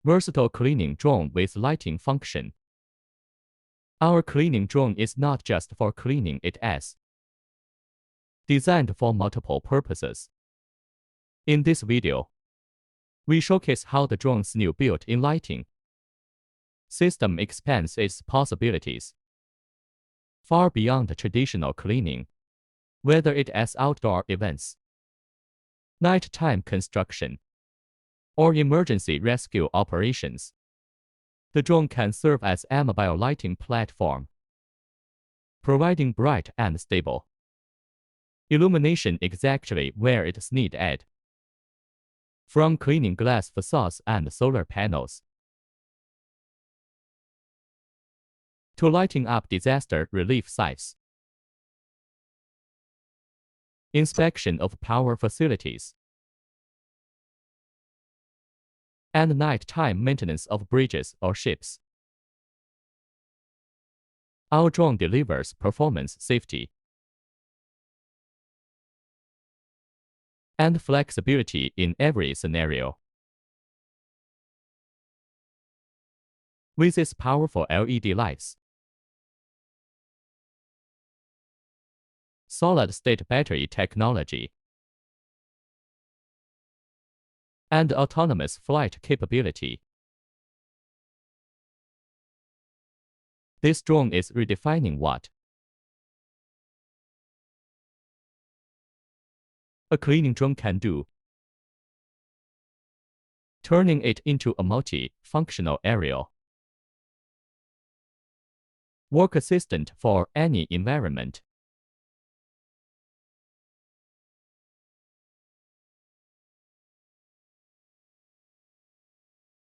Versatile cleaning drone with lighting function. Our cleaning drone is not just for cleaning, it is designed for multiple purposes. In this video, we showcase how the drone's new built-in lighting system expands its possibilities far beyond traditional cleaning, whether it is outdoor events, nighttime construction, or emergency rescue operations. The drone can serve as a mobile lighting platform, providing bright and stable illumination exactly where it's needed. From cleaning glass facades and solar panels to lighting up disaster relief sites, inspection of power facilities, and nighttime maintenance of bridges or ships. Our drone delivers performance, safety, and flexibility in every scenario. With its powerful LED lights, solid-state battery technology, and autonomous flight capability, this drone is redefining what a cleaning drone can do, turning it into a multi-functional aerial work assistant for any environment.